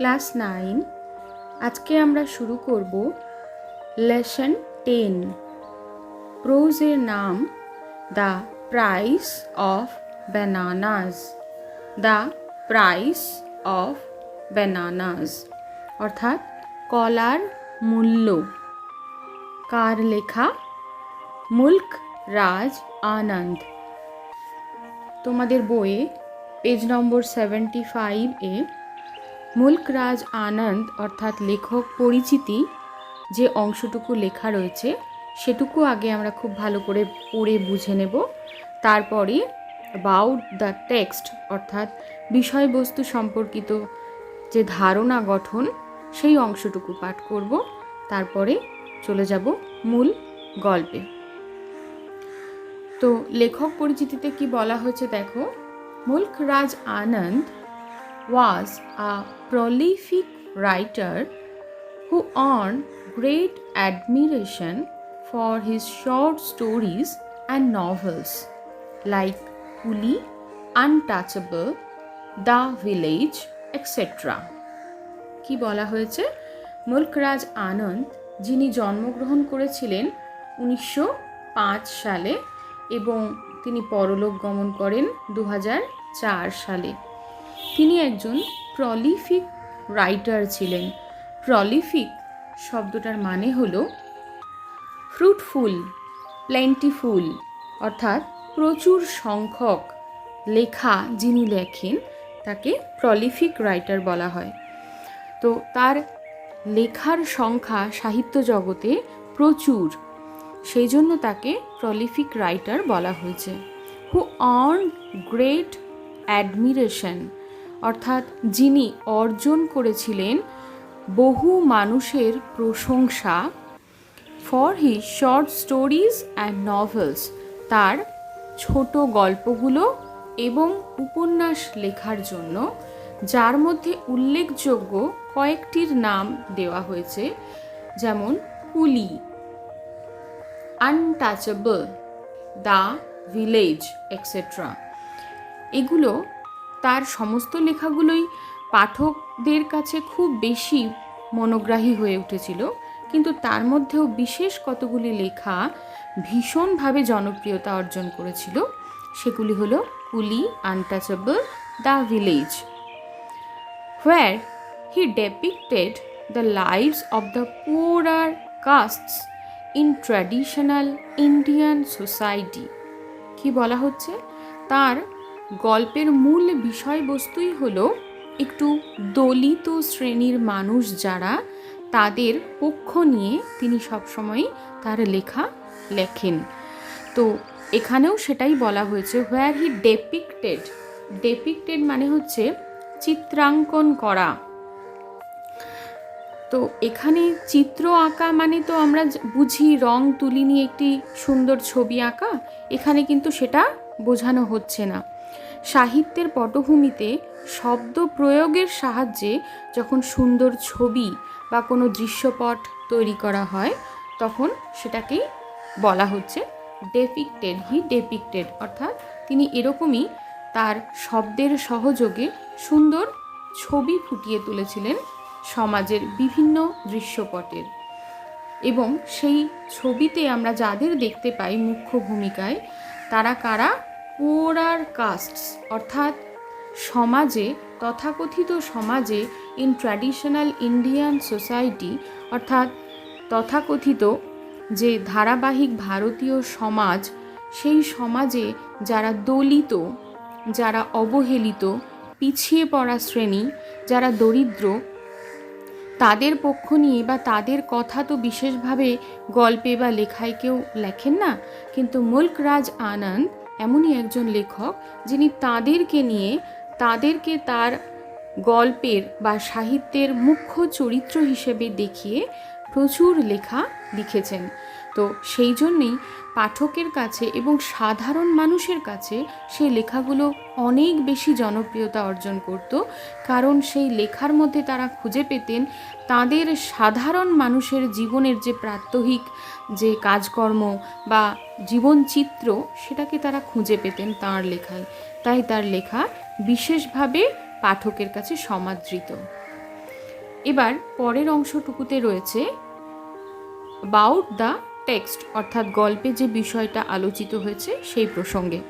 Class 9 আজকে আমরা শুরু করব লেসন 10 প্রোজের নাম the price of bananas. The price of bananas অর্থাৎ কলার মূল্য। কার লেখা? মুল্ক রাজ আনন্দ। তোমাদের বইয়ে পেজ নম্বর 75-এ মুল্ক রাজ আনন্দ অর্থাৎ লেখক পরিচিতি যে অংশটুকু লেখা রয়েছে সেটুকু আগে আমরা খুব ভালো করে পড়ে বুঝে নেব। তারপরে অ্যাবাউট দ্য টেক্সট অর্থাৎ বিষয়বস্তু সম্পর্কিত যে ধারণা গঠন সেই অংশটুকু পাঠ করব। তারপরে চলে যাব মূল গল্পে। তো লেখক পরিচিতিতে কি বলা হয়েছে দেখো। মুল্ক রাজ আনন্দ was a prolific writer who earned great admiration for his short stories and novels like Coolie, Untouchable, The Village, etc. কি বলা হয়েছে? মুল্ক রাজ আনন্দ যিনি জন্মগ্রহণ করেছিলেন 1905 সালে এবং তিনি পরলোক গমন করেন 2004 সালে। তিনি একজন প্রলিফিক রাইটার ছিলেন। প্রলিফিক শব্দটার মানে হলো ফ্রুটফুল, প্লেন্টিফুল অর্থাৎ প্রচুর সংখ্যক লেখা যিনি লেখেন তাকে প্রলিফিক রাইটার বলা হয়। তো তার লেখার সংখ্যা সাহিত্য জগতে প্রচুর, সেই জন্য তাকে প্রলিফিক রাইটার বলা হয়েছে। হু আর্ন গ্রেট অ্যাডমিরেশন অর্থাৎ যিনি অর্জন করেছিলেন বহু মানুষের প্রশংসা। For his short stories and novels তার ছোট গল্পগুলো এবং উপন্যাস লেখার জন্য, যার মধ্যে উল্লেখযোগ্য কয়েকটির নাম দেওয়া হয়েছে, যেমন কুলি, আনটাচেবল, দ্য ভিলেজ এক্সেট্রা। এগুলো তার সমস্ত লেখাগুলোই পাঠকদের কাছে খুব বেশি মনোগ্রাহী হয়ে উঠেছিল, কিন্তু তার মধ্যেও বিশেষ কতগুলি লেখা ভীষণভাবে জনপ্রিয়তা অর্জন করেছিল। সেগুলি হলো কুলি, untouchable, the village, where he depicted the lives of the poorer castes in traditional Indian society। কি বলা হচ্ছে? তার গল্পের মূল বিষয়বস্তুই হলো একটু দলিত শ্রেণীর মানুষ যারা, তাদের পক্ষ নিয়ে তিনি সবসময় তার লেখা লেখেন। তো এখানেও সেটাই বলা হয়েছে, হোয়ার হি ডেপিক্টেড। ডেপিক্টেড মানে হচ্ছে চিত্রাঙ্কন করা। তো এখানে চিত্র আঁকা মানে তো আমরা বুঝি রং তুলি নিয়ে একটি সুন্দর ছবি আঁকা, এখানে কিন্তু সেটা বোঝানো হচ্ছে না। সাহিত্যের পটভূমিতে শব্দ প্রয়োগের সাহায্যে যখন সুন্দর ছবি বা কোনো দৃশ্যপট তৈরি করা হয় তখন সেটাকেই বলা হচ্ছে ডেপিক্টেড। হি ডেপিক্টেড অর্থাৎ তিনি এরকমই তার শব্দের সহযোগে সুন্দর ছবি ফুটিয়ে তুলেছিলেন সমাজের বিভিন্ন দৃশ্যপটের। এবং সেই ছবিতে আমরা যাদের দেখতে পাই মুখ্য ভূমিকায়, তারা কারা? পোরার কাস্টস অর্থাৎ সমাজে, তথাকথিত সমাজে, ইন ট্র্যাডিশনাল ইন্ডিয়ান সোসাইটি অর্থাৎ তথাকথিত যে ধারাবাহিক ভারতীয় সমাজ, সেই সমাজে যারা দলিত, যারা অবহেলিত, পিছিয়ে পড়া শ্রেণী, যারা দরিদ্র, তাদের পক্ষ নিয়ে বা তাদের কথা তো বিশেষভাবে গল্পে বা লেখায় কেউ লেখেন না, কিন্তু মুল্ক রাজ আনন্দ এমনই একজন লেখক যিনি তাদেরকে নিয়ে, তাদেরকে তার গল্পের বা সাহিত্যের মুখ্য চরিত্র হিসেবে দেখিয়ে প্রচুর লেখা লিখেছেন। তো সেই জন্যেই পাঠকের কাছে এবং সাধারণ মানুষের কাছে সেই লেখাগুলো অনেক বেশি জনপ্রিয়তা অর্জন করত, কারণ সেই লেখার মধ্যে তারা খুঁজে পেতেন তাদের সাধারণ মানুষের জীবনের যে প্রাত্যহিক যে কাজকর্ম বা জীবনচিত্র, সেটাকে তারা খুঁজে পেতেন তাঁর লেখায়। তাই তার লেখা বিশেষভাবে পাঠকের কাছে সমাদৃত। এবার পরের অংশটুকুতে রয়েছে অ্যাবাউট দ্য টেক্সট, অর্থাৎ গল্পে যে বিষয়টা আলোচিত হয়েছে সেই প্রসঙ্গে।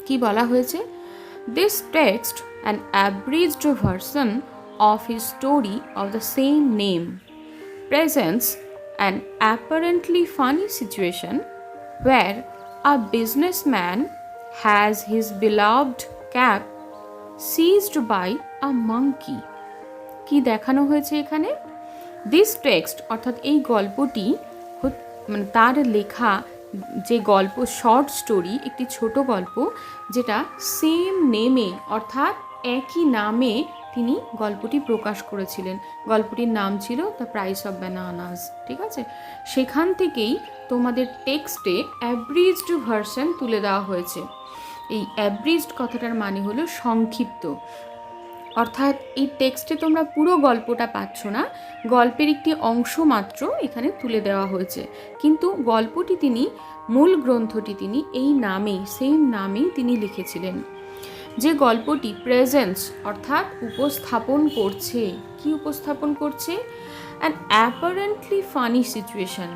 কি বলা হয়েছে? This text an অ্যাব্রিজড version of his story of the same name presents an apparently funny situation where a businessman has his beloved cap seized by a monkey. কি দেখানো হয়েছে এখানে? দিস টেক্সট অর্থাৎ এই গল্পটি মানে তার লেখা যে গল্প, শর্ট স্টোরি, একটি ছোট গল্প যেটা সেম নেমে অর্থাৎ একই নামে তিনি গল্পটি প্রকাশ করেছিলেন। গল্পটির নাম ছিল দ্য প্রাইস অফ ব্যানানাস। ঠিক আছে, সেখান থেকেই তোমাদের টেক্সটে অ্যাব্রিজড ভার্সন তুলে দেওয়া হয়েছে। এই অ্যাব্রিজড কথাটার মানে হলো সংক্ষিপ্ত, অর্থাৎ এই টেক্সটে তোমরা পুরো গল্পটা পাচ্ছ না, গল্পের একটি অংশ মাত্র এখানে তুলে দেওয়া হয়েছে। কিন্তু গল্পটি তিনি, মূল গ্রন্থটি তিনি এই নামেই, সেম নামেই তিনি লিখেছিলেন। যে গল্পটি প্রেজেন্স অর্থাৎ উপস্থাপন করছে, কি উপস্থাপন করছে? অ্যান অ্যাপারেন্টলি ফানি সিচুয়েশন,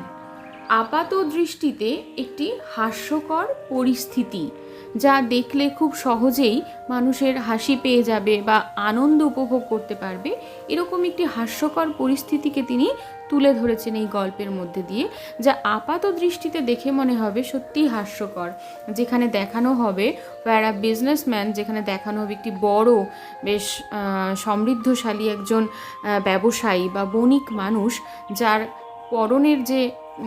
আপাত দৃষ্টিতে একটি হাস্যকর পরিস্থিতি, যা দেখলে খুব সহজেই মানুষের হাসি পেয়ে যাবে বা আনন্দ উপভোগ করতে পারবে, এরকম একটি হাস্যকর পরিস্থিতিকে তিনি তুলে ধরেছেন এই গল্পের মধ্যে দিয়ে, যা আপাত দৃষ্টিতে দেখে মনে হবে সত্যিই হাস্যকর। যেখানে দেখানো হবে ওয়ার বিজনেসম্যান, যেখানে দেখানো হবে একটি বড় বেশ সমৃদ্ধশালী একজন ব্যবসায়ী বা বণিক মানুষ, যার পরনের যে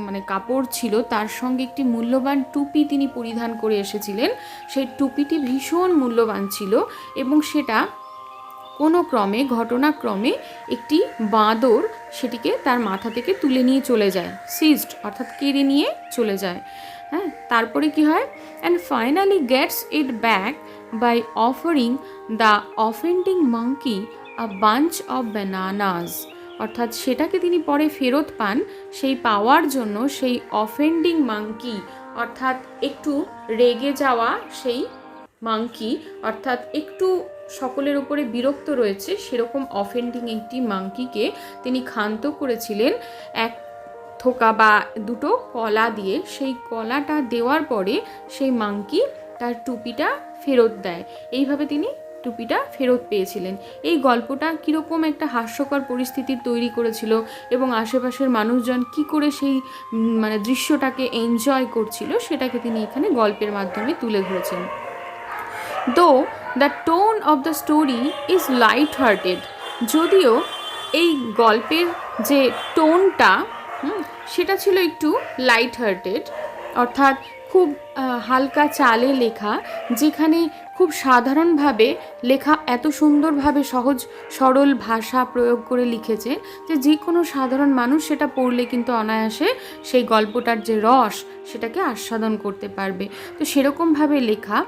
মানে কাপড় ছিল তার সঙ্গে একটি মূল্যবান টুপি তিনি পরিধান করে এসেছিলেন। সেই টুপিটি ভীষণ মূল্যবান ছিল এবং সেটা কোনো ক্রমে, ঘটনাক্রমে একটি বাঁদর সেটিকে তার মাথা থেকে তুলে নিয়ে চলে যায়, সিজড অর্থাৎ কেড়ে নিয়ে চলে যায়। হ্যাঁ, তারপরে কি হয়? And finally gets it back by offering the offending monkey a bunch of bananas, অর্থাৎ সেটাকে তিনি পরে ফেরত পান। সেই পাওয়ার জন্য সেই অফেন্ডিং মাঙ্কি অর্থাৎ একটু রেগে যাওয়া সেই মাঙ্কি, অর্থাৎ একটু সকলের উপরে বিরক্ত রয়েছে সেরকম অফেন্ডিং একটি মাঙ্কিকে তিনি ক্ষান্ত করেছিলেন এক থোকা বা দুটো কলা দিয়ে। সেই কলাটা দেওয়ার পরে সেই মাঙ্কি তার টুপিটা ফেরত দেয়। এইভাবে তিনি টুপিটা ফেরত পেয়েছিলেন। এই গল্পটা কীরকম একটা হাস্যকর পরিস্থিতির তৈরি করেছিল এবং আশেপাশের মানুষজন কি করে সেই মানে দৃশ্যটাকে এনজয় করছিল সেটাকে তিনি এখানে গল্পের মাধ্যমে তুলে ধরেছেন। দো the tone of the story is light hearted, যদিও এই গল্পের যে টোনটা সেটা ছিল একটু লাইট হার্টেড, অর্থাৎ খুব হালকা চালে লেখা, যেখানে খুব সাধারণভাবে লেখা, এত সুন্দরভাবে সহজ সরল ভাষা প্রয়োগ করে লিখেছে যে কোনো সাধারণ মানুষ সেটা পড়লে কিন্তু অনায়াসে সেই গল্পটার যে রস সেটাকে আস্বাদন করতে পারবে। তো সেরকমভাবে লেখা।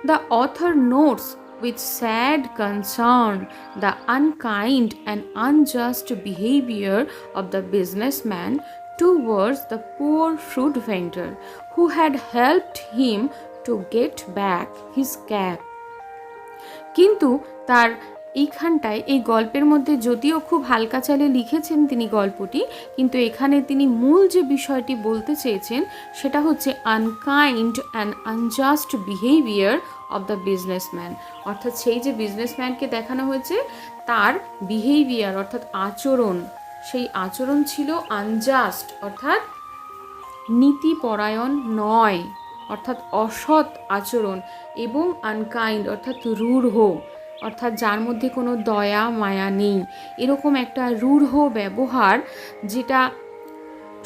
The author notes with sad concern the unkind and unjust behavior of the businessman towards the poor fruit vendor who had helped him to get back his cap. কিন্তু তার এইখানটায় এই গল্পের মধ্যে যদিও খুব হালকা চালে লিখেছেন তিনি গল্পটি, কিন্তু এখানে তিনি মূল যে বিষয়টি বলতে চেয়েছেন সেটা হচ্ছে unkind and unjust behaviour of the businessman, অর্থাৎ সেই যে বিজনেসম্যানকে দেখানো হয়েছে তার বিহেভিয়ার অর্থাৎ আচরণ, সেই আচরণ ছিল আনজাস্ট অর্থাৎ নীতিপরায়ণ নয়, অর্থাৎ অসৎ আচরণ, এবং আনকাইন্ড অর্থাৎ রূঢ়, অর্থাৎ যার মধ্যে কোনো দয়া মায়া নেই, এরকম একটা রূঢ় ব্যবহার, যেটা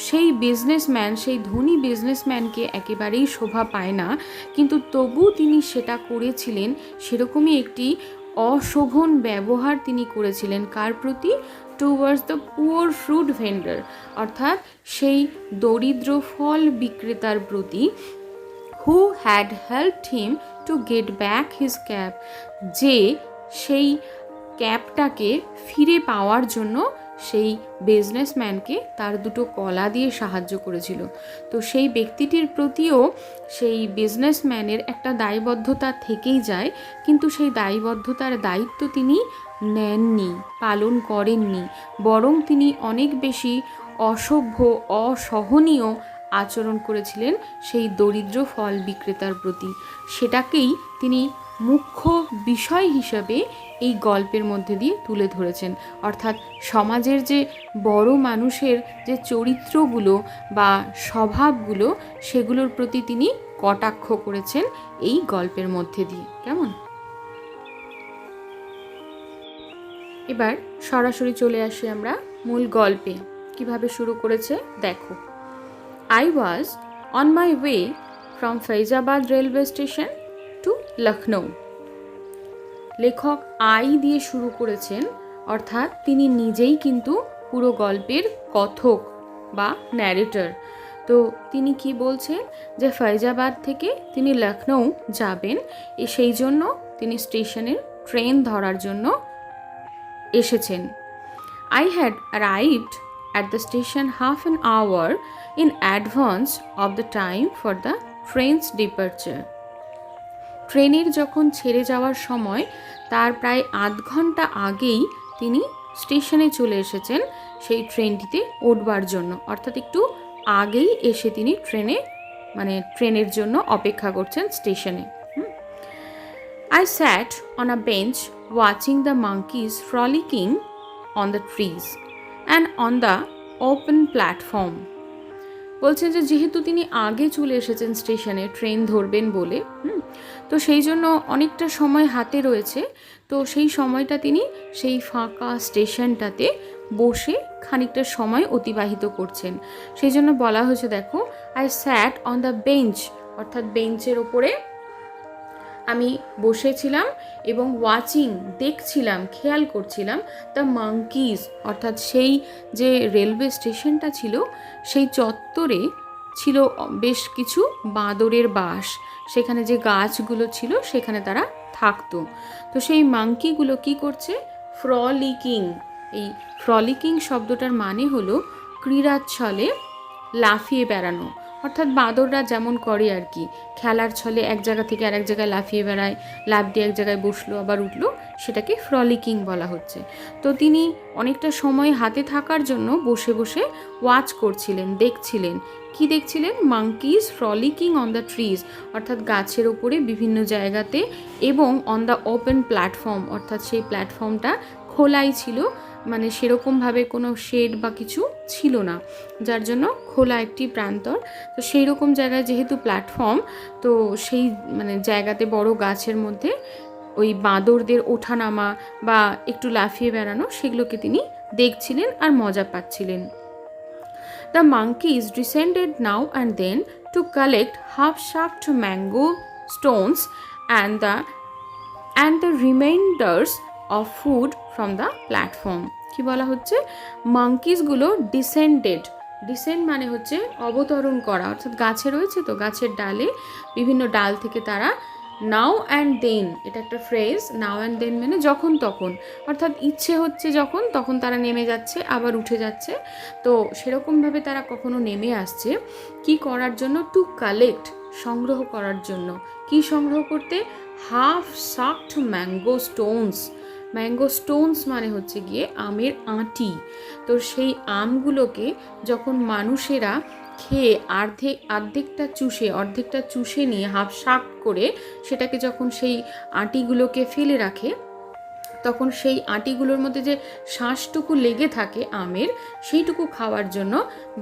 সেই বিজনেসম্যান, সেই ধনী বিজনেসম্যানকে একেবারেই শোভা পায় না, কিন্তু তবু তিনি সেটা করেছিলেন। সেরকমই একটি অশোভন ব্যবহার তিনি করেছিলেন কার প্রতি? Towards the poor fruit vendor, অর্থাৎ সেই দরিদ্র ফল বিক্রেতার প্রতি, who had helped him to get back his cap, যে সেই ক্যাপটাকে ফিরে পাওয়ার জন্য সেই বিজনেসম্যানকে তার দুটো কলা দিয়ে সাহায্য করেছিল। তো সেই ব্যক্তিটির প্রতিও সেই বিজনেসম্যানের একটা দায়বদ্ধতা থেকেই যায়, কিন্তু সেই দায়বদ্ধতার দায়িত্ব তিনি নেননি, পালন করেননি, বরং তিনি অনেক বেশি অসভ্য, অসহনীয় আচরণ করেছিলেন সেই দরিদ্র ফল বিক্রেতার প্রতি। সেটাকেই তিনি মুখ্য বিষয় হিসাবে এই গল্পের মধ্যে দিয়ে তুলে ধরেছেন। অর্থাৎ সমাজের যে বড় মানুষের যে চরিত্রগুলো বা স্বভাবগুলো, সেগুলোর প্রতি তিনি কটাক্ষ করেছেন এই গল্পের মধ্যে দিয়ে। কেমন? এবার সরাসরি চলে আসি আমরা মূল গল্পে। কিভাবে শুরু করেছে দেখো। I was on my way from Faizabad railway station to Lucknow. লেখক আই দিয়ে শুরু করেছেন, অর্থাৎ তিনি নিজেই কিন্তু পুরো গল্পের কথক বা ন্যারেটর। তো তিনি কি বলছেন যে ফৈজাবাদ থেকে তিনি লখনৌ যাবেন, সেই জন্য তিনি স্টেশনের ট্রেন ধরার জন্য এসেছেন। I had arrived at the station half an hour in advance of the time for the train's departure. ট্রেনের যখন ছেড়ে যাওয়ার সময় তার প্রায় আধ ঘন্টা আগেই তিনি স্টেশনে চলে এসেছেন সেই ট্রেনটিতে উঠবার জন্য, অর্থাৎ একটু আগেই এসে তিনি ট্রেনের জন্য অপেক্ষা করছেন স্টেশনে। I sat on a bench watching the monkeys frolicking on the trees and on the open platform. বলছেন যে যেহেতু তিনি আগে চলে এসেছেন স্টেশনে ট্রেন ধরবেন বলে, তো সেই জন্য অনেকটা সময় হাতে রয়েছে। তো সেই সময়টা তিনি সেই ফাঁকা স্টেশনটাতে বসে খানিকটা সময় অতিবাহিত করছেন। সেই জন্য বলা হয়েছে, দেখো, I sat on the bench, অর্থাৎ বেঞ্চের ওপরে আমি বসেছিলাম এবং ওয়াচিং, দেখছিলাম, খেয়াল করছিলাম, দ্য মাঙ্কিজ, অর্থাৎ সেই যে রেলওয়ে স্টেশনটা ছিল সেই চত্বরে ছিল বেশ কিছু বাঁদরের বাস। সেখানে যে গাছগুলো ছিল সেখানে তারা থাকতো। তো সেই মাঙ্কিগুলো কি করছে? ফ্রলিকিং। এই ফ্রলিকিং শব্দটার মানে হলো ক্রীড়াচ্ছলে লাফিয়ে বেড়ানো, অর্থাৎ বাঁদররা যেমন করে আর কি, খেলার ছলে এক জায়গা থেকে আরেক জায়গায় লাফিয়ে বেড়ায়, লাফ দিয়ে এক জায়গায় বসলো আবার উঠলো, সেটাকে ফ্রলিকিং বলা হচ্ছে। তো তিনি অনেকটা সময় হাতে থাকার জন্য বসে বসে ওয়াচ করছিলেন, দেখছিলেন। কি দেখছিলেন? মাঙ্কিজ ফ্রলিকিং অন দ্য ট্রিজ, অর্থাৎ গাছের ওপরে বিভিন্ন জায়গাতে, এবং অন দ্য ওপেন প্ল্যাটফর্ম, অর্থাৎ সেই প্ল্যাটফর্মটা খোলাই ছিল, মানে সেরকমভাবে কোনো শেড বা কিছু ছিল না, যার জন্য খোলা একটি প্রান্তর। তো সেই রকম জায়গায় যেহেতু প্ল্যাটফর্ম, তো সেই জায়গাতে বড় গাছের মধ্যে ওই বাঁদরদের ওঠানামা বা একটু লাফিয়ে বেড়ানো, সেগুলোকে তিনি দেখছিলেন আর মজা পাচ্ছিলেন। The monkeys descended now and then to collect half-shucked mango stones and the remainders of food from the platform. কি বলা হচ্ছে? মাঙ্কিসগুলো ডিসেন্ড মানে হচ্ছে অবতরণ করা, অর্থাৎ গাছে রয়েছে তো গাছের ডালে, বিভিন্ন ডাল থেকে তারা নাও অ্যান্ড দেন, এটা একটা ফ্রেজ, নাও অ্যান্ড দেন মানে যখন তখন, অর্থাৎ ইচ্ছে হচ্ছে যখন তখন তারা নেমে যাচ্ছে আবার উঠে যাচ্ছে। তো সেরকমভাবে তারা কখনো নেমে আসছে কি করার জন্য? টু কালেক্ট, সংগ্রহ করার জন্য। কি সংগ্রহ করতে? Half সাকড mango Stones. Mango Stones মানে হচ্ছে গিয়ে আমের আঁটি। তো সেই আমগুলোকে যখন মানুষেরা খেয়ে অর্ধেকটা চুষে নিয়ে হাফ শাক করে সেটাকে যখন সেই আঁটিগুলোকে ফেলে রাখে, তখন সেই আঁটিগুলোর মধ্যে যে শাঁসটুকু লেগে থাকে আমের, সেইটুকু খাওয়ার জন্য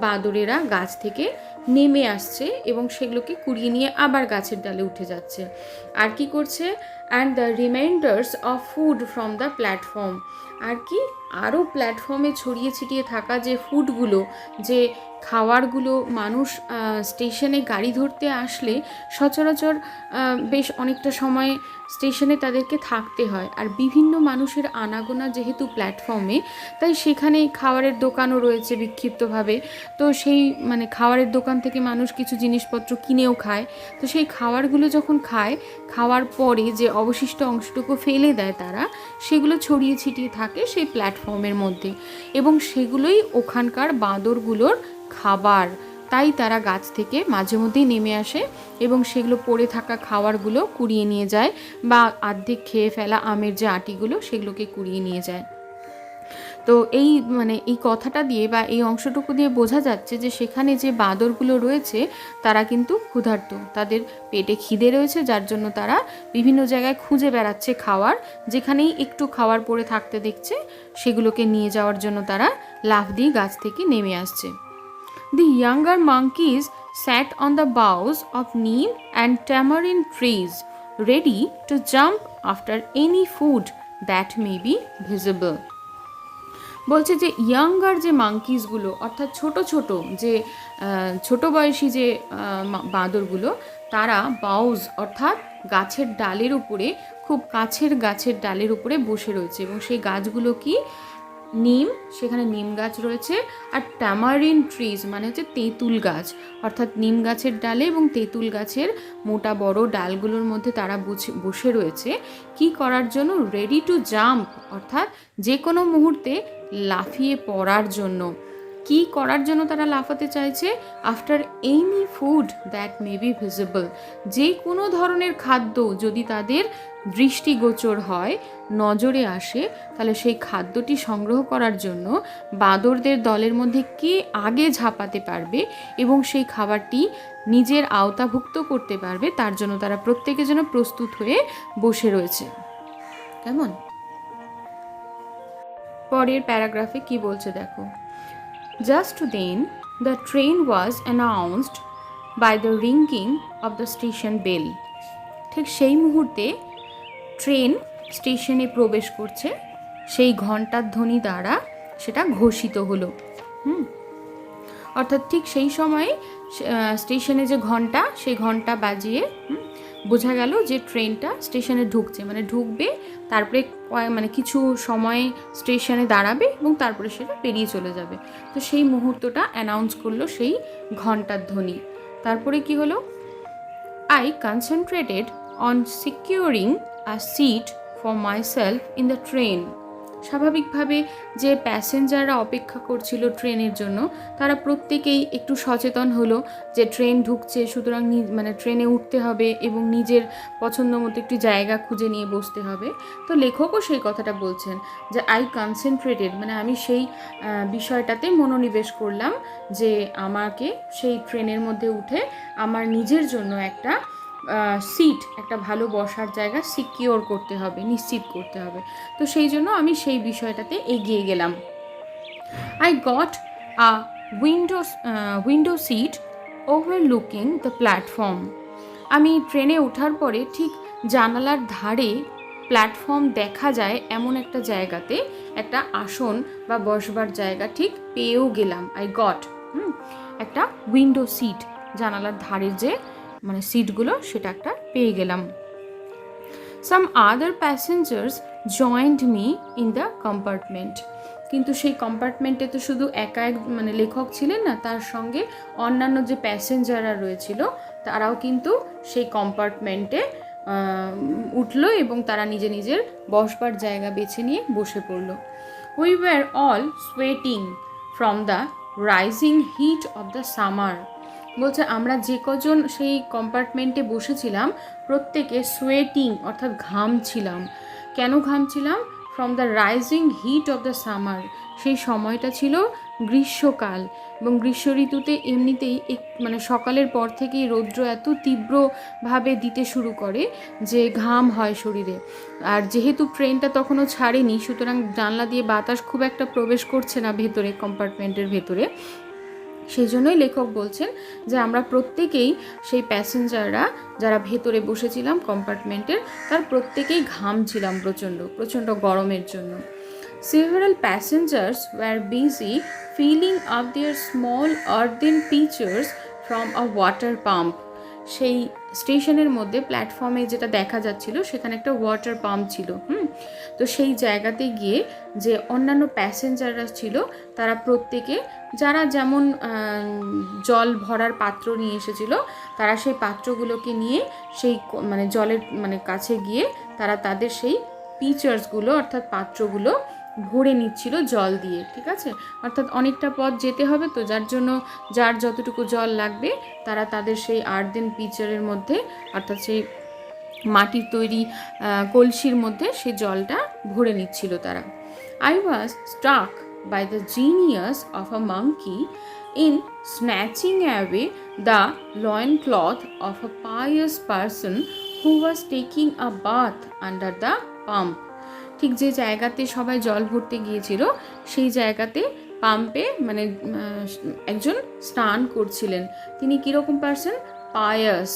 বাদরেরা গাছ থেকে নেমে আসছে এবং সেগুলোকে কুড়িয়ে নিয়ে আবার গাছের ডালে উঠে যাচ্ছে। আর কি করছে? And the reminders of food from the platform. আর কি? আরও প্ল্যাটফর্মে ছড়িয়ে ছিটিয়ে থাকা যে ফুডগুলো, যে খাওয়ারগুলো মানুষ স্টেশনে গাড়ি ধরতে আসলে সচরাচর বেশ অনেকটা সময় স্টেশনে তাদেরকে থাকতে হয়, আর বিভিন্ন মানুষের আনাগোনা যেহেতু প্ল্যাটফর্মে, তাই সেখানে খাবারের দোকানও রয়েছে বিক্ষিপ্তভাবে। তো সেই খাবারের দোকান থেকে মানুষ কিছু জিনিসপত্র কিনেও খায়। তো সেই খাবারগুলো যখন খায়, খাওয়ার পরে যে অবশিষ্ট অংশটুকু ফেলে দেয় তারা, সেগুলো ছড়িয়ে ছিটিয়ে থাকে সেই প্ল্যাটফর্মের মধ্যে, এবং সেগুলোই ওখানকার বাঁদরগুলোর খাবার। তাই তারা গাছ থেকে মাঝে মধ্যেই নেমে আসে এবং সেগুলো পড়ে থাকা খাবারগুলো কুড়িয়ে নিয়ে যায়, বা অর্ধেক খেয়ে ফেলা আমের যে আটিগুলো সেগুলোকে কুড়িয়ে নিয়ে যায়। তো এই কথাটা দিয়ে বা এই অংশটুকু দিয়ে বোঝা যাচ্ছে যে সেখানে যে বাঁদরগুলো রয়েছে তারা কিন্তু ক্ষুধার্ত, তাদের পেটে খিদে রয়েছে, যার জন্য তারা বিভিন্ন জায়গায় খুঁজে বেড়াচ্ছে খাওয়ার, যেখানেই একটু খাবার পড়ে থাকতে দেখছে সেগুলোকে নিয়ে যাওয়ার জন্য তারা লাফ দিয়ে গাছ থেকে নেমে আসছে। The younger monkeys sat on the boughs of neem and tamarind trees, ready to jump after any food that may be visible. বলছে যে ইয়াঙ্গার যে মাঙ্কিসগুলো, অর্থাৎ ছোট ছোট যে ছোট বয়সী যে বাঁদরগুলো, তারা বাউজ অর্থাৎ গাছের ডালের উপরে, খুব কাছের গাছের ডালের উপরে বসে রয়েছে, এবং সেই গাছগুলো কি নিম, সেখানে নিম গাছ রয়েছে, আর ট্যামারিন ট্রিজ মানে হচ্ছে তেঁতুল গাছ, অর্থাৎ নিম গাছের ডালে এবং তেঁতুল গাছের মোটা বড় ডালগুলোর মধ্যে তারা বসে রয়েছে কি করার জন্য? রেডি টু জাম্প, অর্থাৎ যে কোনো মুহূর্তে লাফিয়ে পড়ার জন্য। কি করার জন্য তারা লাফাতে চাইছে? After any food that may be visible, যে কোনো ধরনের খাদ্য যদি তাদের দৃষ্টিগোচর হয়, নজরে আসে, তাহলে সেই খাদ্যটি সংগ্রহ করার জন্য বাঁদরদের দলের মধ্যে কে আগে ঝাঁপাতে পারবে এবং সেই খাবারটি নিজের আওতাভুক্ত করতে পারবে, তার জন্য তারা প্রত্যেকে যেন প্রস্তুত হয়ে বসে রয়েছে। কেমন? পরের প্যারাগ্রাফে কি বলছে দেখো। Just then the train was announced by the ringing of the station bell. ঠিক সেই মুহূর্তে ট্রেন স্টেশনে প্রবেশ করছে, সেই ঘণ্টার ধ্বনি দ্বারা সেটা ঘোষিত হলো। অর্থাৎ ঠিক সেই সময়ে স্টেশনে যে ঘণ্টা, সেই ঘণ্টা বাজিয়ে বোঝা গেল যে ট্রেনটা স্টেশনে ঢুকছে, মানে ঢুকবে, তারপরে কিছু সময় স্টেশনে দাঁড়াবে এবং তারপরে সেটা পেরিয়ে চলে যাবে। তো সেই মুহূর্তটা অ্যানাউন্স করলো সেই ঘণ্টার ধ্বনি। তারপরে কি হলো? I concentrated on securing a seat for myself in the train. স্বাভাবিকভাবে যে প্যাসেঞ্জাররা অপেক্ষা করছিল ট্রেনের জন্য, তারা প্রত্যেকেই একটু সচেতন হলো যে ট্রেন ঢুকছে, সুতরাং ট্রেনে উঠতে হবে এবং নিজের পছন্দ মতো একটি জায়গা খুঁজে নিয়ে বসতে হবে। তো লেখকও সেই কথাটা বলছেন যে আই কনসেন্ট্রেটেড, মানে আমি সেই বিষয়টাতে মনোনিবেশ করলাম যে আমাকে সেই ট্রেনের মধ্যে উঠে আমার নিজের জন্য একটা সিট, একটা ভালো বসার জায়গা সিকিওর করতে হবে, নিশ্চিত করতে হবে। তো সেই জন্য আমি সেই বিষয়টাতে এগিয়ে গেলাম। I got a window seat overlooking the platform. আমি ট্রেনে ওঠার পরে ঠিক জানালার ধারে প্ল্যাটফর্ম দেখা যায় এমন একটা জায়গাতে একটা আসন বা বসবার জায়গা ঠিক পেয়েও গেলাম। আই গট একটা উইন্ডো সিট, জানালার ধারের যে সিটগুলো, সেটা একটা পেয়ে গেলাম। Some other passengers joined me in the compartment. কিন্তু সেই কম্পার্টমেন্টে তো শুধু একা লেখক ছিলেন না, তার সঙ্গে অন্যান্য যে প্যাসেঞ্জাররা রয়েছিল তারাও কিন্তু সেই কম্পার্টমেন্টে উঠলো এবং তারা নিজের বসবার জায়গা বেছে নিয়ে বসে পড়লো। We were all sweating from the rising heat of the summer. বলছে আমরা যে কজন সেই কম্পার্টমেন্টে বসেছিলাম প্রত্যেকে সোয়েটিং অর্থাৎ ঘামছিলাম। কেন ঘামছিলাম? From the rising heat of the summer. সেই সময়টা ছিল গ্রীষ্মকাল, এবং গ্রীষ্ম ঋতুতে এমনিতেই সকালের পর থেকেই রৌদ্র এত তীব্রভাবে দিতে শুরু করে যে ঘাম হয় শরীরে। আর যেহেতু ট্রেনটা তখনও ছাড়েনি, সুতরাং জানলা দিয়ে বাতাস খুব একটা প্রবেশ করছে না ভেতরে, কম্পার্টমেন্টের ভেতরে। সেই জন্যই লেখক বলছেন যে আমরা প্রত্যেকেই সেই প্যাসেঞ্জাররা যারা ভেতরে বসেছিলাম কম্পার্টমেন্টের, তার প্রত্যেকেই ঘামছিলাম প্রচণ্ড গরমের জন্য। Several passengers were busy filling up their small earthen pitchers from a water pump. সেই স্টেশনের মধ্যে প্ল্যাটফর্মে যেটা দেখা যাচ্ছিল সেখানে একটা ওয়াটার পাম্প ছিল। তো তো সেই জায়গাতে গিয়ে যে অন্যান্য প্যাসেঞ্জাররা ছিল তারা প্রত্যেকে যারা যেমন জল ভরার পাত্র নিয়ে এসেছিল, তারা সেই পাত্রগুলোকে নিয়ে সেই মানে জলের মানে কাছে গিয়ে তারা তাদের সেই পিচার্সগুলো অর্থাৎ পাত্রগুলো ভরে নিচ্ছিল জল দিয়ে। ঠিক আছে, অর্থাৎ অনেকটা পথ যেতে হবে, তো যার জন্য যার যতটুকু জল লাগবে তারা তাদের সেই আর্দেন পিচারের মধ্যে অর্থাৎ সেই মাটির তৈরি কলসির মধ্যে সেই জলটা ভরে নিচ্ছিল তারা। I was struck by the genius of a monkey in snatching away the loincloth of a pious person who was taking a bath under the pump. ঠিক যে জায়গাতে সবাই জল ভরতে গিয়েছিল সেই জায়গাতে পাম্পে মানে একজন স্নান করছিলেন। তিনি কীরকম পার্সন? পায়াস,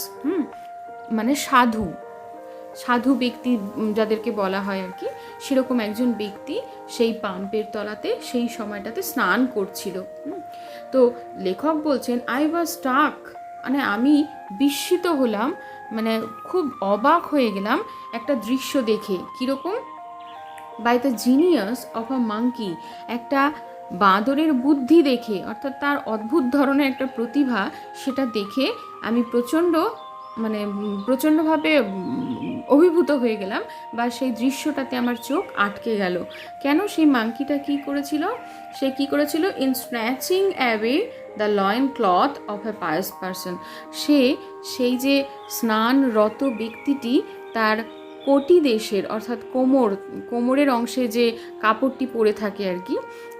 মানে সাধু, সাধু ব্যক্তি যাদেরকে বলা হয় আর কি, সেরকম একজন ব্যক্তি সেই পাম্পের তলাতে সেই সময়টাতে স্নান করছিল। তো লেখক বলছেন আই ওয়াজ স্টাক, মানে আমি বিস্মিত হলাম, মানে খুব অবাক হয়ে গেলাম একটা দৃশ্য দেখে। কীরকম? By the genius of a monkey, একটা বাঁদরের বুদ্ধি দেখে, অর্থাৎ তার অদ্ভুত ধরনের একটা প্রতিভা, সেটা দেখে আমি প্রচণ্ডভাবে অভিভূত হয়ে গেলাম, বা সেই দৃশ্যটাতে আমার চোখ আটকে গেল। কেন? সেই মাঙ্কিটা কী করেছিল? সে কী করেছিল? In snatching away the loin cloth of a pious person, সে সেই যে স্নানরত ব্যক্তিটি তার কোটি দেশের অর্থাৎ কোমরের অংশে যে কাপড়টি পরে থাকে আর কি,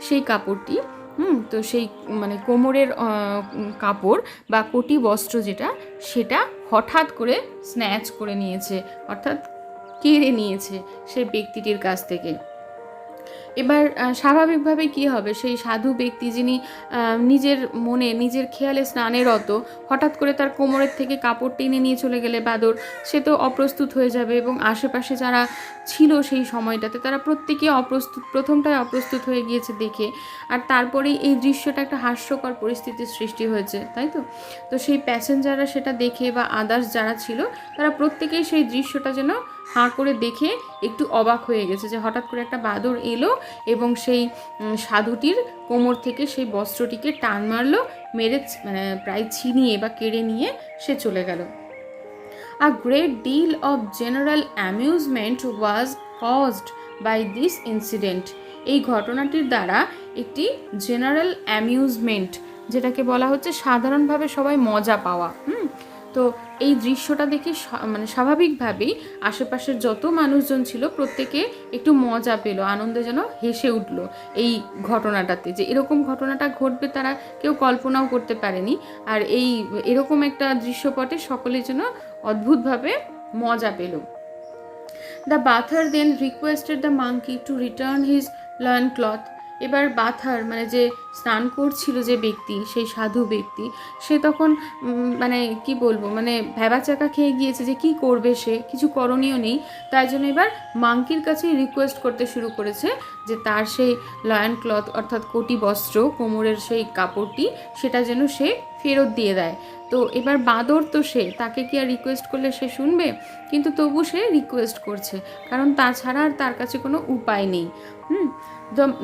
সেই কাপড়টি তো সেই মানে কোমরের কাপড় বা কোটি বস্ত্র যেটা, সেটা হঠাৎ করে স্ন্যাচ করে নিয়েছে, অর্থাৎ কেড়ে নিয়েছে সেই ব্যক্তিটির কাছ থেকে। এবার স্বাভাবিকভাবে কি হবে? সেই সাধু ব্যক্তি যিনি নিজের মনে নিজের খেয়ালে স্নানেরত, হঠাৎ করে তার কোমরের থেকে কাপড় টেনে নিয়ে চলে গেলে বাদর, সে তো অপ্রস্তুত হয়ে যাবে, এবং আশেপাশে যারা ছিল সেই সময়টাতে তারা প্রত্যেকে প্রথমটায় অপ্রস্তুত হয়ে গিয়েছে দেখে, আর তারপরেই এই দৃশ্যটা একটা হাস্যকর পরিস্থিতির সৃষ্টি হয়েছে, তাই তো? তো সেই প্যাসেঞ্জাররা সেটা দেখে বা আদার্স যারা ছিল তারা প্রত্যেকেই সেই দৃশ্যটা যেন হাঁ করে দেখে একটু অবাক হয়ে গেছে, যে হঠাৎ করে একটা বাদর এলো এবং সেই সাধুটির কোমর থেকে সেই বস্ত্রটিকে টান মারলো, মেরে মানে প্রায় ছিনিয়ে বা কেড়ে নিয়ে সে চলে গেল। A great deal of general amusement was caused by this incident. এই ঘটনাটির দ্বারা একটি জেনারেল অ্যামিউজমেন্ট, যেটাকে বলা হচ্ছে সাধারণভাবে সবাই মজা পাওয়া, তো এই দৃশ্যটা দেখে মানে স্বাভাবিকভাবেই আশেপাশের যত মানুষজন ছিল প্রত্যেকে একটু মজা পেল, আনন্দে যেন হেসে উঠল এই ঘটনাটাতে, যে এরকম ঘটনাটা ঘটবে তারা কেউ কল্পনাও করতে পারেনি। আর এরকম একটা দৃশ্যপটে সকলে যেন অদ্ভুতভাবে মজা পেল। The bather then requested the monkey to return his loin cloth. এবার বাথার মানে যে স্নান করছিল যে ব্যক্তি, সেই সাধু ব্যক্তি, সে তখন মানে কি বলবো, মানে ভ্যাবাচাকা খেয়ে গিয়েছে যে কি করবে, সে কিছু করণীয় নেই, তাই জন্য এবার মাঙ্কির কাছে রিকোয়েস্ট করতে শুরু করেছে যে তার সেই লয়েন ক্লথ অর্থাৎ কোটি বস্ত্র, কোমরের সেই কাপড়টি, সেটা যেন সে ফেরত দিয়ে দেয়। তো এবার বাঁদর তো সে, তাকে কি আর রিকোয়েস্ট করলে সে শুনবে? কিন্তু তবু সে রিকোয়েস্ট করছে, কারণ তাছাড়া আর তার কাছে কোনো উপায় নেই।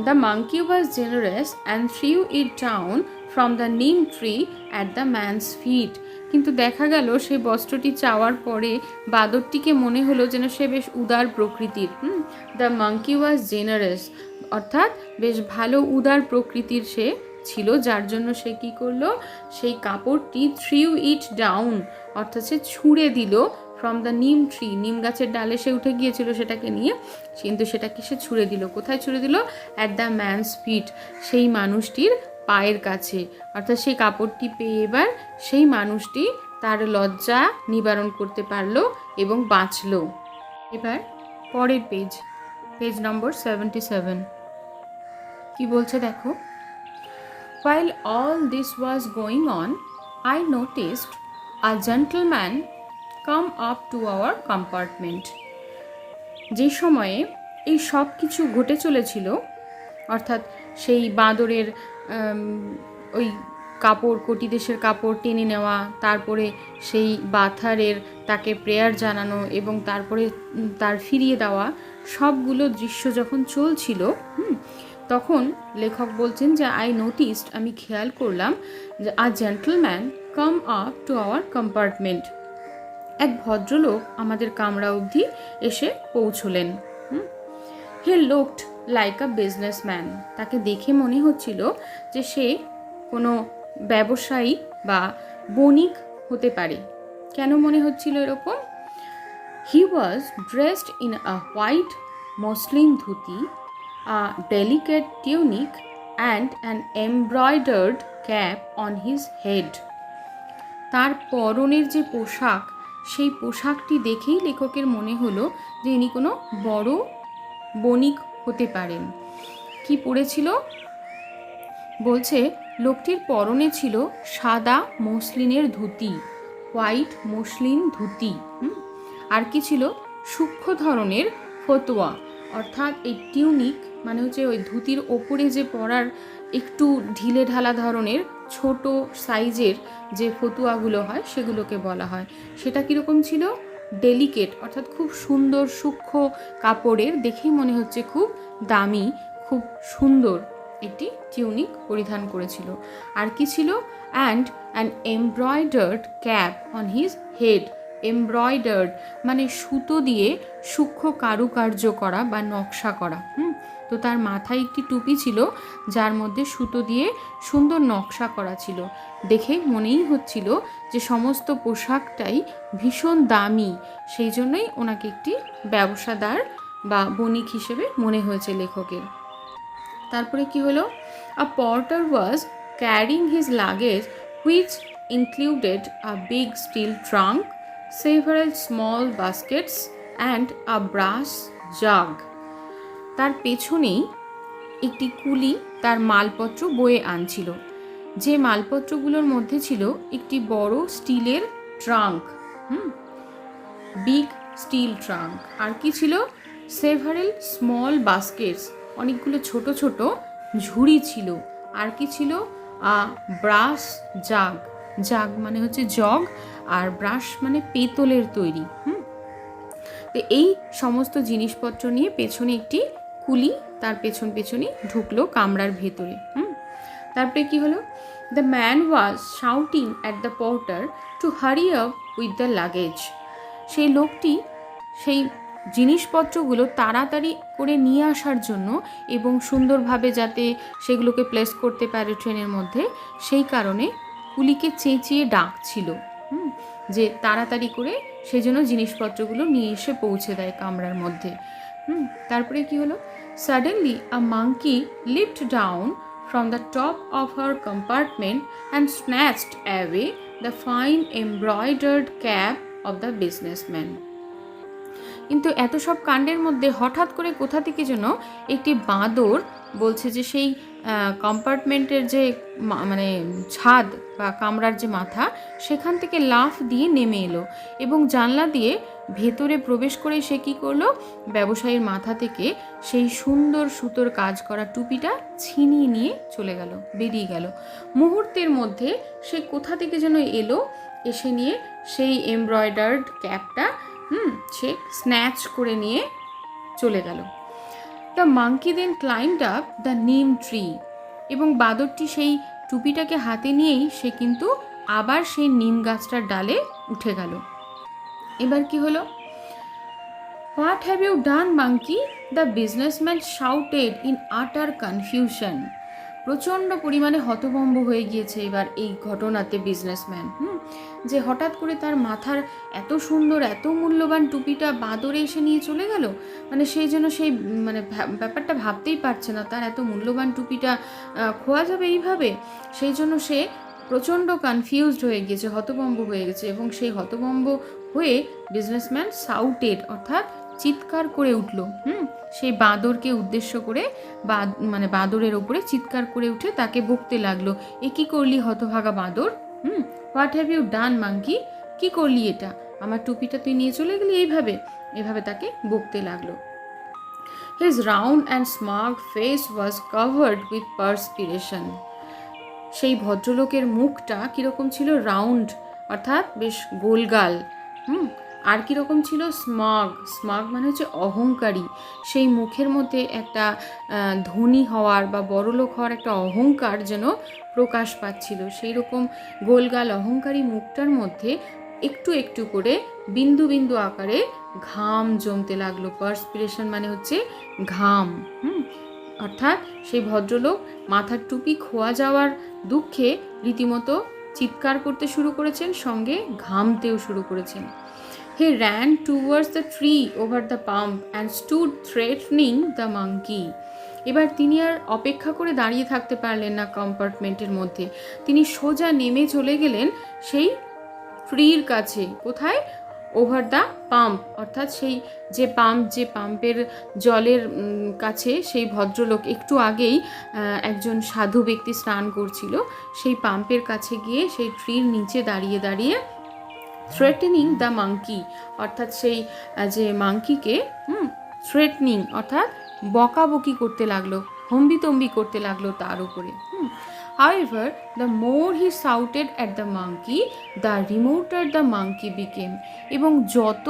The monkey was generous and threw it down from the neem tree at the man's feet. কিন্তু দেখা গেল সেই বস্ত্রটি চাওয়ার পরে বাঁদরটিকে মনে হলো যেন সে বেশ উদার প্রকৃতির। দ্য মাঙ্কি ওয়াজ জেনারাস, অর্থাৎ বেশ ভালো উদার প্রকৃতির সে ছিল, যার জন্য সে কী করলো, সেই কাপড়টি থ্রিউ ইট ডাউন, অর্থাৎ সে ছুঁড়ে দিল ফ্রম দ্য নিম ট্রি, নিম গাছের ডালে সে উঠে গিয়েছিল সেটাকে নিয়ে, কিন্তু সেটাকে সে ছুঁড়ে দিল। কোথায় ছুঁড়ে দিল? অ্যাট দ্য ম্যানস ফিট, সেই মানুষটির পায়ের কাছে। অর্থাৎ সেই কাপড়টি পেয়ে এবার সেই মানুষটি তার লজ্জা নিবারণ করতে পারলো এবং বাঁচল। এবার পরের পেজ নম্বর 77 কি বলছে দেখো। While all this was going on, I noticed a gentleman come up to our compartment. যে সময়ে এই সব কিছু ঘটে চলেছিল, অর্থাৎ সেই বাঁদরের ওই কাপড়, কোটি দেশের কাপড় টেনে নেওয়া, তারপরে সেই বাথারের তাকে প্রেয়ার জানানো এবং তারপরে তার ফিরিয়ে দেওয়া, সবগুলো দৃশ্য যখন চলছিল তখন লেখক বলছেন যে আই নোটিসড, আমি খেয়াল করলাম যে a gentleman come up to our compartment, এক ভদ্রলোক আমাদের কামরা অবধি এসে পৌঁছলেন। He looked like a businessman, তাকে দেখে মনে হচ্ছিল যে সে কোনো ব্যবসায়ী বা বণিক হতে পারে। কেন মনে হচ্ছিল এরকম? He was dressed in a white muslin dhoti, a delicate tunic and an embroidered cap on his head. তার পরনের যে পোশাক, সেই পোশাকটি দেখেই লেখকের মনে হলো যে ইনি কোনো বড় বণিক হতে পারেন। কি পরেছিল? বলছে লোকটির পরনে ছিল সাদা মসলিনের ধুতি, হোয়াইট মসলিন ধুতি। আর কি ছিল? সূক্ষ্ম ধরনের ফতুয়া, অর্থাৎ এই টিউনিক মানে হচ্ছে ওই ধুতির ওপরে যে পরার একটু ঢিলে ঢালা ধরনের ছোট সাইজের যে ফতুয়াগুলো হয় সেগুলোকে বলা হয়। সেটা কীরকম ছিল? ডেলিকেট, অর্থাৎ খুব সুন্দর সূক্ষ্ম কাপড়ের, দেখেই মনে হচ্ছে খুব দামি, খুব সুন্দর একটি টিউনিক পরিধান করেছিল। আর কি ছিল? And an embroidered cap on his head. Embroidered মানে সুতো দিয়ে সূক্ষ্ম কারুকার্য করা বা নকশা করা। তো তার মাথায় একটি টুপি ছিল যার মধ্যে সুতো দিয়ে সুন্দর নকশা করা ছিল। দেখে মনেই হচ্ছিল যে সমস্ত পোশাকটাই ভীষণ দামি, সেই জন্যই ওনাকে একটি ব্যবসাদার বা বণিক হিসেবে মনে হয়েছে লেখকের। তারপরে কি হলো? A porter was carrying his luggage which included a big steel trunk, several small baskets and a brass jug. তার পেছনেই একটি কুলি তার মালপত্র বয়ে আনছিল, যে মালপত্রগুলোর মধ্যে ছিল একটি বড় স্টিলের ট্রাঙ্ক, বিগ স্টিল ট্রাঙ্ক। আর কি ছিল? সেভারেল স্মল বাস্কেটস, অনেকগুলো ছোট ছোট ঝুড়ি ছিল। আর কি ছিল? ব্রাশ জাগ, জাগ মানে হচ্ছে জগ, আর ব্রাশ মানে পেতলের তৈরি। তো এই সমস্ত জিনিসপত্র নিয়ে পেছনে একটি কুলি তার পেছনেই ঢুকলো কামরার ভেতরে। তারপরে কি হলো? The man was shouting at the porter two hurry up with the luggage. সেই লোকটি সেই জিনিসপত্রগুলো তাড়াতাড়ি করে নিয়ে আসার জন্য এবং সুন্দরভাবে যাতে সেগুলোকে প্লেস করতে পারে ট্রেনের মধ্যে, সেই কারণে কুলিকে চেঁচিয়ে ডাকছিল যে তাড়াতাড়ি করে সেই জন্য জিনিসপত্রগুলো নিয়ে এসে পৌঁছে দেয় কামরার মধ্যে। তারপরে কি হলো? Suddenly a monkey lift down from the top of her compartment and snatched away the fine embroidered cap of the businessman. কিন্তু এত সব কাণ্ডের মধ্যে হঠাৎ করে কোথা থেকে যেন একটি বাঁদর, বলছে যে সেই কম্পার্টমেন্টের যে মানে ছাদ বা কামরার যে মাথা, সেখান থেকে লাফ দিয়ে নেমে এলো এবং জানলা দিয়ে ভেতরে প্রবেশ করে সে কী করলো? ব্যবসায়ীর মাথা থেকে সেই সুন্দর সুতোর কাজ করা টুপিটা ছিনিয়ে নিয়ে চলে গেল, বেরিয়ে গেল। মুহূর্তের মধ্যে সে কোথা থেকে যেন এলো, এসে নিয়ে সেই এমব্রয়ডার্ড ক্যাপটা সে স্ন্যাচ করে নিয়ে চলে গেল। The monkey then climbed up the neem tree, এবং বাঁদরটি সেই টুপিটাকে হাতে নিয়েই সে কিন্তু আবার সেই নিম গাছটার ডালে উঠে গেল। এবার কি হলো? What have you done monkey? The businessman shouted in utter confusion. প্রচণ্ড পরিমাণে হতভম্ব হয়ে গিয়েছে এবার এই ঘটনাতে বিজনেসম্যান, যে হঠাৎ করে তার মাথার এত সুন্দর এত মূল্যবান টুপিটা বাঁদরে এসে নিয়ে চলে গেল। মানে সেই জন্য সেই মানে ব্যাপারটা ভাবতেই পারছে না, তার এত মূল্যবান টুপিটা খোয়া যাবে এইভাবে। সেই জন্য সে প্রচণ্ড কনফিউজড হয়ে গিয়েছে, হতভম্ব হয়ে গেছে, এবং সেই হতভম্ব হয়ে বিজনেসম্যান শাউটেড অর্থাৎ চিৎকার করে উঠল, সেই বাঁদরকে উদ্দেশ্য করে মানে বাঁদরের ওপরে চিৎকার করে উঠে তাকে বকতে লাগলো, এ কী করলি হতভাগা বাঁদর? What have you done monkey? কী করলি এটা? আমার টুপিটা তুই নিয়ে চলে গেলি এইভাবে তাকে বকতে লাগলো। His round and smart face was covered with perspiration. সেই ভদ্রলোকের মুখটা কীরকম ছিল? রাউন্ড অর্থাৎ বেশ গোলগাল, আর কীরকম ছিল? স্মাগ। স্মাগ মানে হচ্ছে অহংকারী। সেই মুখের মধ্যে একটা ধনী হওয়ার বা বড়লোক হওয়ার একটা অহংকার যেন প্রকাশ পাচ্ছিল। সেই রকম গোলগাল অহংকারী মুখটার মধ্যে একটু একটু করে বিন্দু বিন্দু আকারে ঘাম জমতে লাগলো। পার্সপিরেশন মানে হচ্ছে ঘাম। অর্থাৎ সেই ভদ্রলোক মাথার টুপি খোয়া যাওয়ার দুঃখে রীতিমতো চিৎকার করতে শুরু করেছেন, সঙ্গে ঘামতেও শুরু করেছেন। He ran towards the tree over the pump and stood threatening the monkey. এবার তিনি আর অপেক্ষা করে দাঁড়িয়ে থাকতে পারলেন না কম্পার্টমেন্টের মধ্যে। তিনি সোজা নেমে চলে গেলেন সেই ট্রির কাছে। কোথায়? ওভার দ্য পাম্প, অর্থাৎ সেই যে পাম্পের জলের কাছে সেই ভদ্রলোক একটু আগেই একজন সাধু ব্যক্তি স্নান করছিল, সেই পাম্পের কাছে গিয়ে সেই ট্রির নিচে দাঁড়িয়ে দাঁড়িয়ে থ্রেটেনিং দ্য মাঙ্কি, অর্থাৎ সেই যে মাঙ্কিকে থ্রেটনিং অর্থাৎ বকাবকি করতে লাগলো, হম্বিতম্বি করতে লাগলো তার উপরে। However, the more he shouted at the monkey, the remoter the monkey became. এবং যত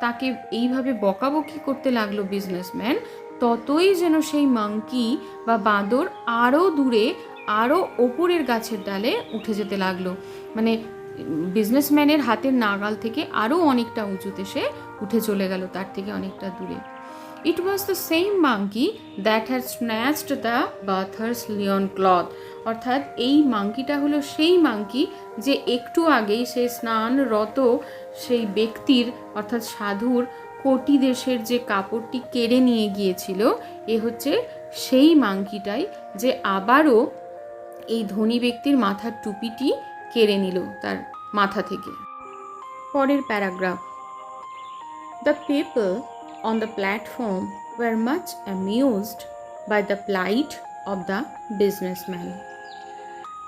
তাকে এইভাবে বকাবকি করতে লাগলো বিজনেসম্যান, ততই যেন সেই মাঙ্কি বা বাঁদর আরও দূরে, আরও ওপরের গাছের ডালে উঠে যেতে লাগলো। মানে বিজনেসম্যানের হাতের নাগাল থেকে আরও অনেকটা উঁচুতে সে উঠে চলে গেল, তার থেকে অনেকটা দূরে। It was the same monkey that had snatched the Bather's lion cloth. অর্থাৎ এই মাঙ্কিটা হলো সেই মাঙ্কি যে একটু আগেই সে স্নানরত সেই ব্যক্তির অর্থাৎ সাধুর কোটি দেশের যে কাপড়টি কেড়ে নিয়ে গিয়েছিল। এ হচ্ছে সেই মাঙ্কিটাই যে আবারও এই ধনী ব্যক্তির মাথার টুপিটি কেড়ে নিল তার মাথা থেকে। পরের paragraph. The people on the platform were much amused by the plight of the businessman.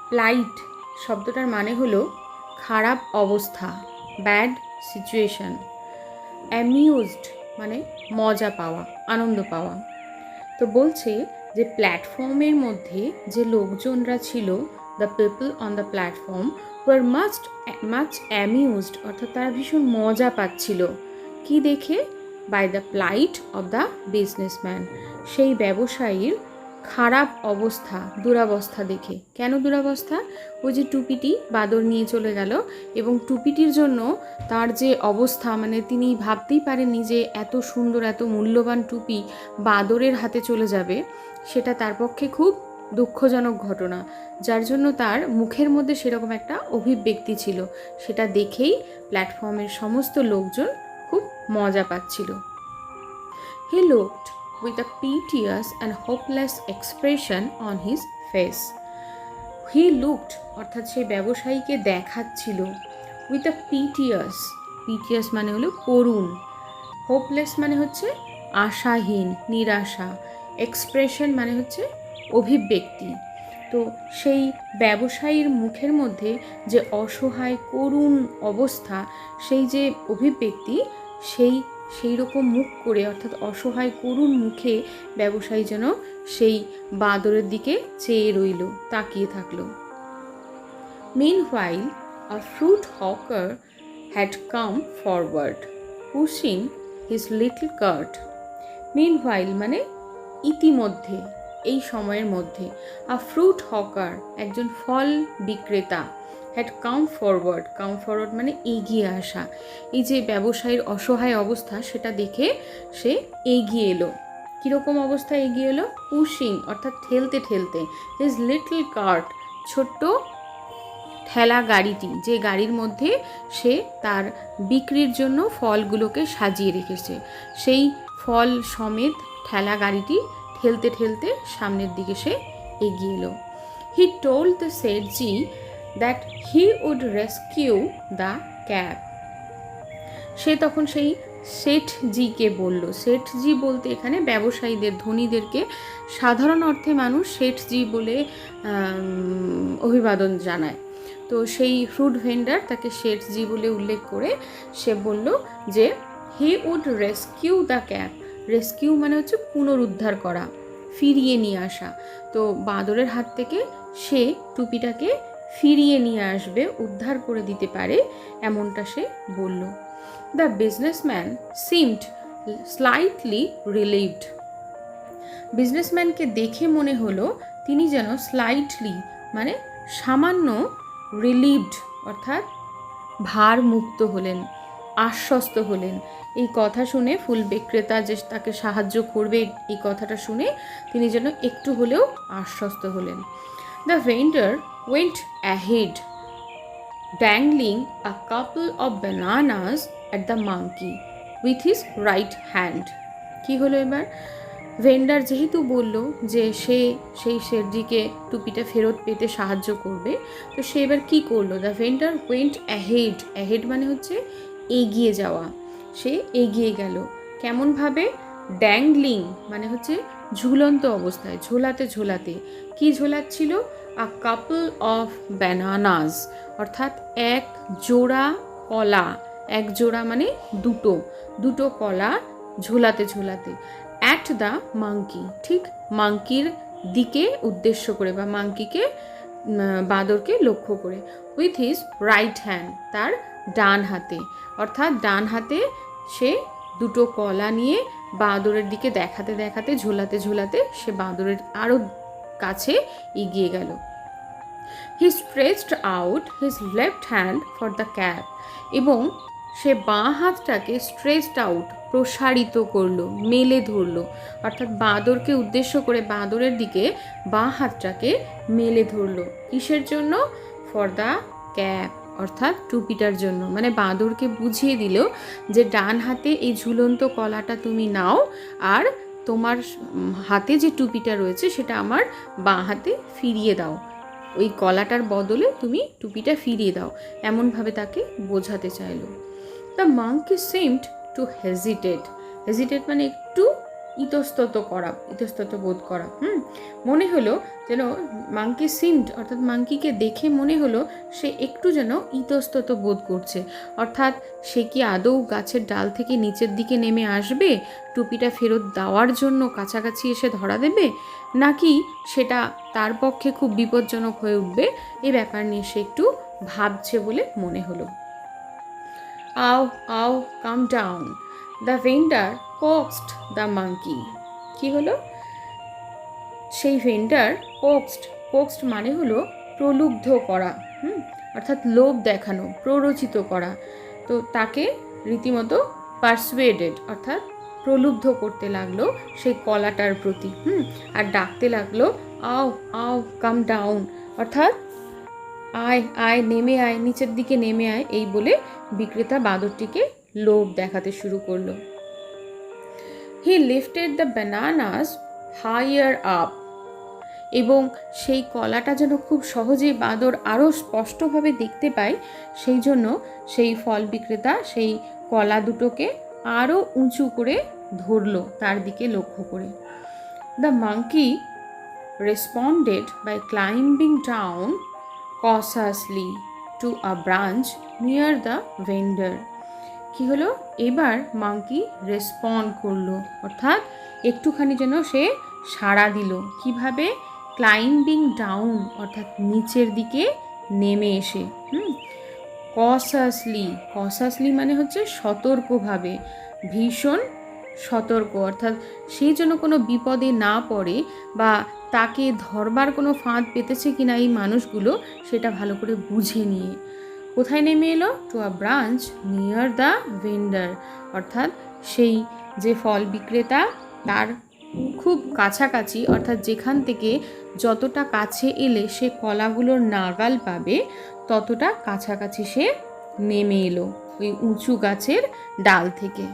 প্লাইট শব্দটার মানে হলো খারাপ অবস্থা, ব্যাড সিচুয়েশন। অ্যামিউজড মানে মজা পাওয়া, আনন্দ পাওয়া। তো বলছে যে প্ল্যাটফর্মের মধ্যে যে লোকজনরা ছিল, the people on the platform were much amused, অর্থাৎ তারা ভীষণ মজা পাচ্ছিল। কি দেখে? By the plight of the businessman, সেই ব্যবসায়ীর খারাপ অবস্থা, দুরাবস্থা দেখে। কেন দুরাবস্থা? ওই যে টুপিটি বাদর নিয়ে চলে গেল এবং টুপিটির জন্য তার যে অবস্থা, মানে তিনি ভাবতেই পারেননি যে এত সুন্দর এত মূল্যবান টুপি বাদরের হাতে চলে যাবে। সেটা তার পক্ষে খুব দুঃখজনক ঘটনা, যার জন্য তার মুখের মধ্যে সেরকম একটা অভিব্যক্তি ছিল। সেটা দেখেই প্ল্যাটফর্মের সমস্ত লোকজন খুব মজা পাচ্ছিল। He looked with a piteous and hopeless expression on his face. He looked অর্থাৎ সেই ব্যবসায়ীকে দেখাচ্ছিল, with a piteous মানে হলো করুণ, hopeless মানে হচ্ছে আশাহীন, নিরাশা, expression মানে হচ্ছে অভিব্যক্তি। তো সেই ব্যবসায়ীর মুখের মধ্যে যে অসহায় করুণ অবস্থা, সেই যে অভিব্যক্তি, সেই রকম মুখ করে অর্থাৎ অসহায় করুণ মুখে ব্যবসায়ী যেন সেই বাঁদরের দিকে চেয়ে রইল, তাকিয়ে থাকলো। Meanwhile, a fruit hawker had come forward, pushing his little cart. Meanwhile মানে ইতিমধ্যে, এই সময়ের মধ্যে। আ ফ্রুট হকার একজন ফল বিক্রেতা, হ্যাড কাম ফরওয়ার্ড মানে এগিয়ে আসা। এই যে ব্যবসায়ীর অসহায় অবস্থা সেটা দেখে সে এগিয়ে এলো। কীরকম অবস্থা এগিয়ে এলো? পুশিং অর্থাৎ ঠেলতে ঠেলতে, হিজ লিটল কার্ট ছোট্ট ঠেলা গাড়িটি, যে গাড়ির মধ্যে সে তার বিক্রির জন্য ফলগুলোকে সাজিয়ে রেখেছে, সেই ফল সমেত ঠেলা গাড়িটি ঠেলতে ঠেলতে সামনের দিকে সে এগিয়ে এলো। হি টোল্ড দ্য সেঠজি that he would rescue the cab. সে তখন সেই শেঠজিকে বলল। শেঠজি বলতে এখানে ব্যবসায়ীদের, ধনীদেরকে সাধারণ অর্থে মানুষ শেঠজি বলে অভিবাদন জানায়। তো সেই ফ্রুট ভেন্ডার তাকে শেঠজি বলে উল্লেখ করে সে বলল যে he would rescue the cab. Rescue মানে হচ্ছে পুনরুদ্ধার করা, ফিরিয়ে নিয়ে আসা। তো বাঁদরের হাত থেকে সে টুপিটাকে ফিরিয়ে নিয়ে আসবে, উদ্ধার করে দিতে পারে, এমনটা সে বলল। The businessman seemed slightly relieved. বিজনেসম্যানকে দেখে মনে হলো তিনি যেন স্লাইটলি মানে সামান্য রিলিভড অর্থাৎ ভার মুক্ত হলেন, আশ্বস্ত হলেন। এই কথা শুনে ফুল বিক্রেতা যে তাকে সাহায্য করবে এই কথাটা শুনে তিনি যেন একটু হলেও আশ্বস্ত হলেন। The vendor went ahead dangling a couple of bananas at the monkey with his right hand। কি হলো এবার? ভেন্ডার যেহেতু বলল যে সে সেই শেঠজিকে টুপিটা ফেরত পেতে সাহায্য করবে, তো সে এবার কী করলো? The vendor went ahead, ahead মানে হচ্ছে এগিয়ে যাওয়া। সে এগিয়ে গেল কেমনভাবে? ড্যাংলিং মানে হচ্ছে ঝুলন্ত অবস্থায়, ঝোলাতে ঝোলাতে। কি ঝোলাচ্ছিল? আ কাপল অফ ব্যানানাস অর্থাৎ এক জোড়া কলা, এক জোড়া মানে দুটো, দুটো কলা ঝোলাতে ঝোলাতে। অ্যাট দ্য মাঙ্কি, ঠিক মাঙ্কির দিকে উদ্দেশ্য করে বা মাঙ্কিকে বাঁদরকে লক্ষ্য করে। উইথ হিজ রাইট হ্যান্ড, তার ডান হাতে, অর্থাৎ ডান হাতে সে দুটো কলা নিয়ে বাঁদরের দিকে দেখাতে দেখাতে ঝোলাতে ঝোলাতে সে বাঁদরের আরও কাছে এগিয়ে গেল। He stretched out his left hand for the cap, এবং সে বাঁ হাতটাকে স্ট্রেচড আউট প্রসারিত করলো, মেলে ধরলো, অর্থাৎ বাঁদরকে উদ্দেশ্য করে বাঁদরের দিকে বাঁ হাতটাকে মেলে ধরলো। কিসের জন্য? ফর দ্য ক্যাপ অর্থাৎ টুপিটার জন্য। মানে বাঁদরকে বুঝিয়ে দিল যে ডান হাতে এই ঝুলন্ত কলাটা তুমি নাও, আর তোমার হাতে যে টুপিটা রয়েছে সেটা আমার বাঁ হাতে ফিরিয়ে দাও, ওই কলাটার বদলে তুমি টুপিটা ফিরিয়ে দাও, এমনভাবে তাকে বোঝাতে চাইলো। The monkey seemed two hesitate, hesitate মানে একটু ইতস্তত করা, ইতস্তত বোধ করা। মনে হলো যেন মাঙ্কি সিমড অর্থাৎ মাঙ্কিকে দেখে মনে হলো সে একটু যেন ইতস্তত বোধ করছে, অর্থাৎ সে কি আদৌ গাছের ডাল থেকে নিচের দিকে নেমে আসবে, টুপিটা ফেরত দেওয়ার জন্য কাছাকাছি এসে ধরা দেবে, নাকি সেটা তার পক্ষে খুব বিপজ্জনক হয়ে উঠবে, এ ব্যাপার নিয়ে সে একটু ভাবছে বলে মনে হলো। আও আও come down, the vendor coaxed the monkey. কি হলো? সেই ভেন্ডার কোক্সড মানে হলো প্রলুব্ধ করা, অর্থাৎ লোভ দেখানো, প্ররোচিত করা। তো তাকে রীতিমতো পারসুয়েডেড অর্থাৎ প্রলুব্ধ করতে লাগলো সেই কলাটার প্রতি, আর ডাকতে লাগলো আও আও কাম ডাউন, অর্থাৎ আয় আয় নেমে আয়, নিচের দিকে নেমে আয়, এই বলে বিক্রেতা বাঁদরটিকে লোভ দেখাতে শুরু করলো। He lifted the bananas higher up, এবং সেই কলাটা যেন খুব সহজেই বাঁদর আরও স্পষ্টভাবে দেখতে পায়, সেই জন্য সেই ফল বিক্রেতা সেই কলা দুটোকে আরও উঁচু করে ধরল তার দিকে লক্ষ্য করে। The monkey responded by climbing down cautiously to a branch near the vendor। কি হলো? এবার মাঙ্কি রেসপন্ড করলো, অর্থাৎ একটুখানি যেন সে সাড়া দিল। কিভাবে? ক্লাইম্বিং ডাউন অর্থাৎ নিচের দিকে নেমে এসে। কসাসলি মানে হচ্ছে সতর্কভাবে, ভীষণ সতর্ক, অর্থাৎ সে যেন কোনো বিপদে না পড়ে বা তাকে ধরবার কোনো ফাঁদ পেতেছে কিনা এই মানুষগুলো সেটা ভালো করে বুঝে নিয়ে কোথায় নেমে এলো? To a branch near the vendor, অর্থাৎ সেই যে ফল বিক্রেতা তার খুব কাছাকাছি, অর্থাৎ যেখান থেকে যতটা কাছে এলে সে কলাগুলোর নাগাল পাবে ততটা কাছাকাছি সে নেমে এলো ওই উঁচু গাছের ডাল থেকে।